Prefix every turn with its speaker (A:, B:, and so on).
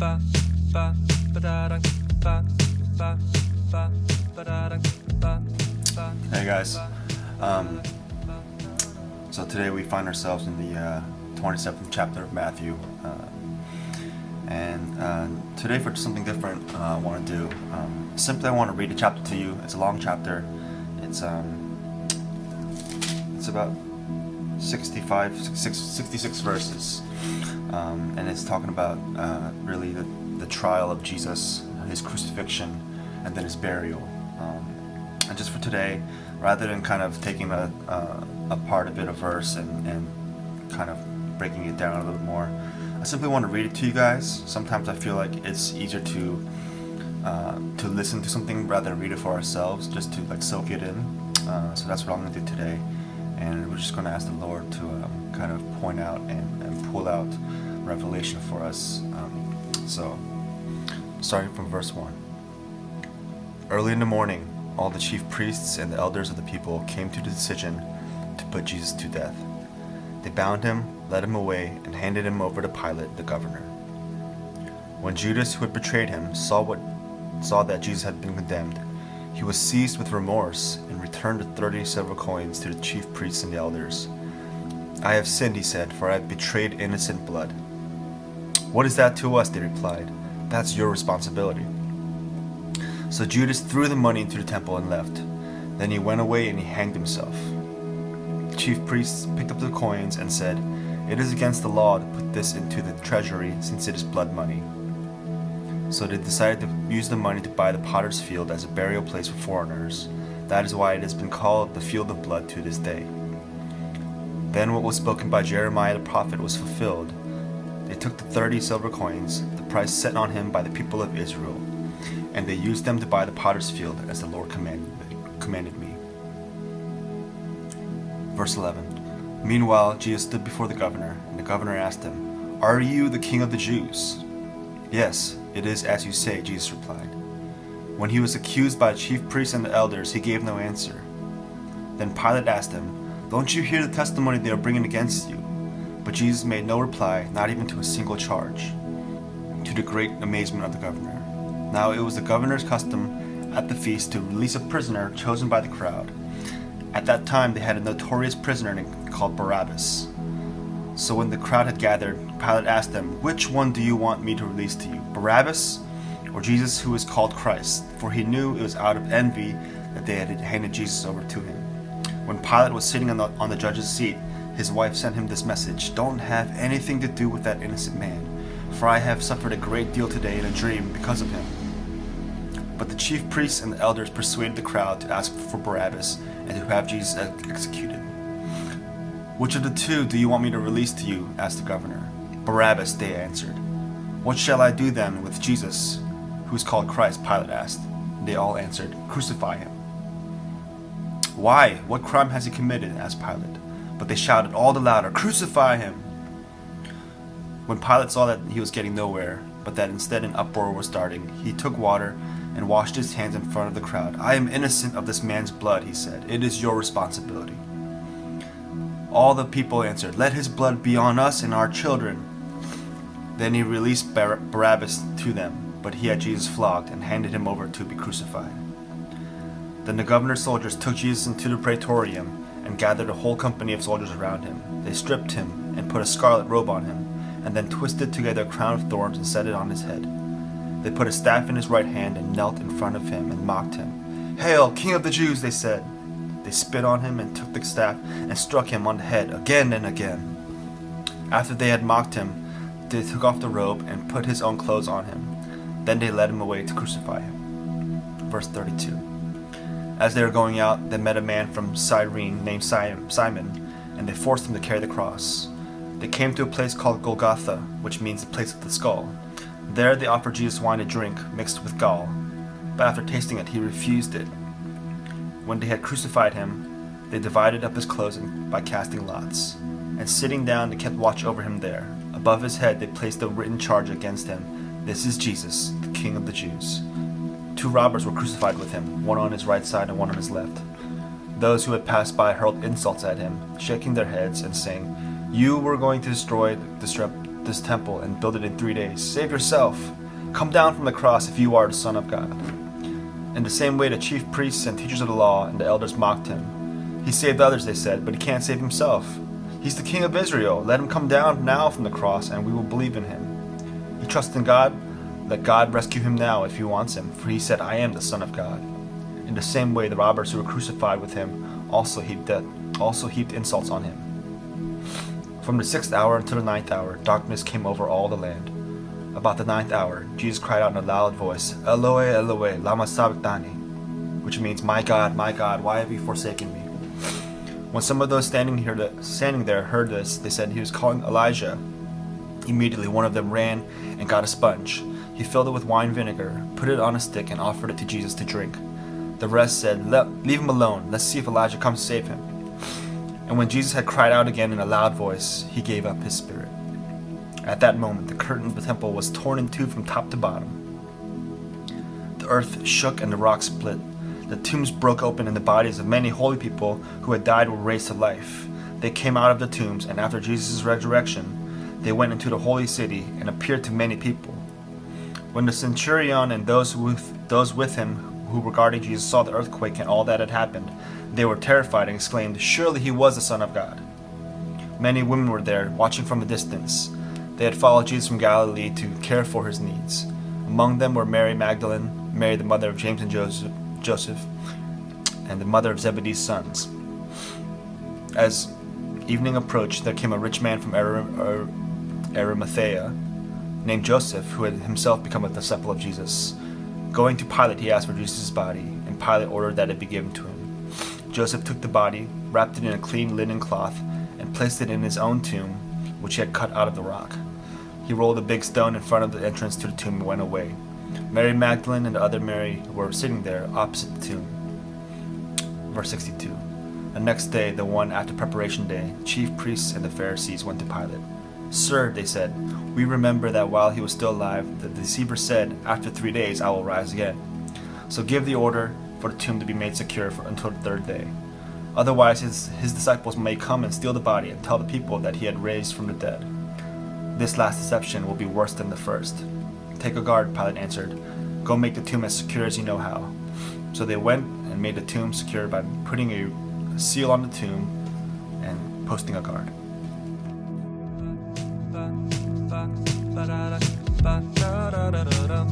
A: Hey guys, so today we find ourselves in the 27th chapter of Matthew, and today for something different I want to do. Simply I want to read a chapter to you. It's a long chapter. It's about 66 verses, and it's talking about really the trial of Jesus, his crucifixion, and then his burial. And just for today, rather than kind of taking a part of it, a verse, and kind of breaking it down a little bit more, I simply want to read it to you guys. Sometimes I feel like it's easier to listen to something rather than read it for ourselves, just to like soak it in. So that's what I'm going to do today, and we're just going to ask the Lord to kind of point out and pull out revelation for us. So starting from verse 1. Early in the morning, all the chief priests and the elders of the people came to the decision to put Jesus to death. They bound him, led him away, and handed him over to Pilate, the governor. When Judas, who had betrayed him, saw that Jesus had been condemned, he was seized with remorse and returned the 30 silver coins to the chief priests and the elders. "I have sinned," he said, "for I have betrayed innocent blood." "What is that to us?" they replied. "That's your responsibility." So Judas threw the money into the temple and left. Then he went away and he hanged himself. The chief priests picked up the coins and said, "It is against the law to put this into the treasury, since it is blood money." So they decided to use the money to buy the potter's field as a burial place for foreigners. That is why it has been called the field of blood to this day. Then what was spoken by Jeremiah the prophet was fulfilled. They took the 30 silver coins, the price set on him by the people of Israel, and they used them to buy the potter's field as the Lord commanded me. Verse 11. Meanwhile, Jesus stood before the governor, and the governor asked him, "Are you the king of the Jews?" "Yes, it is as you say," Jesus replied. When he was accused by the chief priests and the elders, he gave no answer. Then Pilate asked him, "Don't you hear the testimony they are bringing against you?" But Jesus made no reply, not even to a single charge, to the great amazement of the governor. Now it was the governor's custom at the feast to release a prisoner chosen by the crowd. At that time they had a notorious prisoner called Barabbas. So when the crowd had gathered, Pilate asked them, "Which one do you want me to release to you, Barabbas or Jesus, who is called Christ?" For he knew it was out of envy that they had handed Jesus over to him. When Pilate was sitting on the judge's seat, his wife sent him this message, "Don't have anything to do with that innocent man, for I have suffered a great deal today in a dream because of him." But the chief priests and the elders persuaded the crowd to ask for Barabbas and to have Jesus executed. "Which of the two do you want me to release to you?" asked the governor. "Barabbas," they answered. "What shall I do then with Jesus, who is called Christ?" Pilate asked. They all answered, "Crucify him." "Why? What crime has he committed?" asked Pilate. But they shouted all the louder, "Crucify him!" When Pilate saw that he was getting nowhere, but that instead an uproar was starting, he took water and washed his hands in front of the crowd. "I am innocent of this man's blood," he said. "It is your responsibility." All the people answered, "Let his blood be on us and our children." Then he released Barabbas to them, but he had Jesus flogged and handed him over to be crucified. Then the governor's soldiers took Jesus into the praetorium and gathered a whole company of soldiers around him. They stripped him and put a scarlet robe on him, and then twisted together a crown of thorns and set it on his head. They put a staff in his right hand and knelt in front of him and mocked him. "Hail, King of the Jews," they said. They spit on him and took the staff and struck him on the head again and again. After they had mocked him, they took off the robe and put his own clothes on him. Then they led him away to crucify him. Verse 32. As they were going out, they met a man from Cyrene named Simon, and they forced him to carry the cross. They came to a place called Golgotha, which means the place of the skull. There they offered Jesus wine to drink mixed with gall, but after tasting it, he refused it. When they had crucified him, they divided up his clothes by casting lots, and sitting down they kept watch over him there. Above his head they placed a written charge against him, "This is Jesus, the King of the Jews." 2 robbers were crucified with him, one on his right side and one on his left. Those who had passed by hurled insults at him, shaking their heads and saying, "You were going to destroy this temple and build it in 3 days. Save yourself. Come down from the cross if you are the Son of God." In the same way, the chief priests and teachers of the law and the elders mocked him. "He saved others," they said, "but he can't save himself. He's the King of Israel. Let him come down now from the cross and we will believe in him. He trusts in God. Let God rescue him now if he wants him, for he said, 'I am the Son of God.'" In the same way, the robbers who were crucified with him also heaped insults on him. From the 6th hour until the 9th hour, darkness came over all the land. About the 9th hour, Jesus cried out in a loud voice, "Eloi, Eloi, lama sabachthani," which means, my God, why have you forsaken me?" When some of those standing there heard this, they said he was calling Elijah. Immediately one of them ran and got a sponge. He filled it with wine vinegar, put it on a stick, and offered it to Jesus to drink. The rest said, "Leave him alone. Let's see if Elijah comes to save him." And when Jesus had cried out again in a loud voice, he gave up his spirit. At that moment, the curtain of the temple was torn in two from top to bottom. The earth shook and the rocks split. The tombs broke open and the bodies of many holy people who had died were raised to life. They came out of the tombs, and after Jesus' resurrection, they went into the holy city and appeared to many people. When the centurion and those with him who were guarding Jesus saw the earthquake and all that had happened, they were terrified and exclaimed, "Surely he was the Son of God." Many women were there, watching from a distance. They had followed Jesus from Galilee to care for his needs. Among them were Mary Magdalene, Mary the mother of James and Joseph, and the mother of Zebedee's sons. As evening approached, there came a rich man from Arimathea, named Joseph, who had himself become a disciple of Jesus. Going to Pilate, he asked for Jesus' body, and Pilate ordered that it be given to him. Joseph took the body, wrapped it in a clean linen cloth, and placed it in his own tomb, which he had cut out of the rock. He rolled a big stone in front of the entrance to the tomb and went away. Mary Magdalene and the other Mary were sitting there opposite the tomb. Verse 62. The next day, the one after preparation day, chief priests and the Pharisees went to Pilate. "Sir," they said, "we remember that while he was still alive, the deceiver said, 'After 3 days I will rise again.' So give the order for the tomb to be made secure until the 3rd day. Otherwise his disciples may come and steal the body and tell the people that he had raised from the dead. This last deception will be worse than the first." "Take a guard," Pilate answered. "Go make the tomb as secure as you know how." So they went and made the tomb secure by putting a seal on the tomb and posting a guard. Ba, da, da, da, da.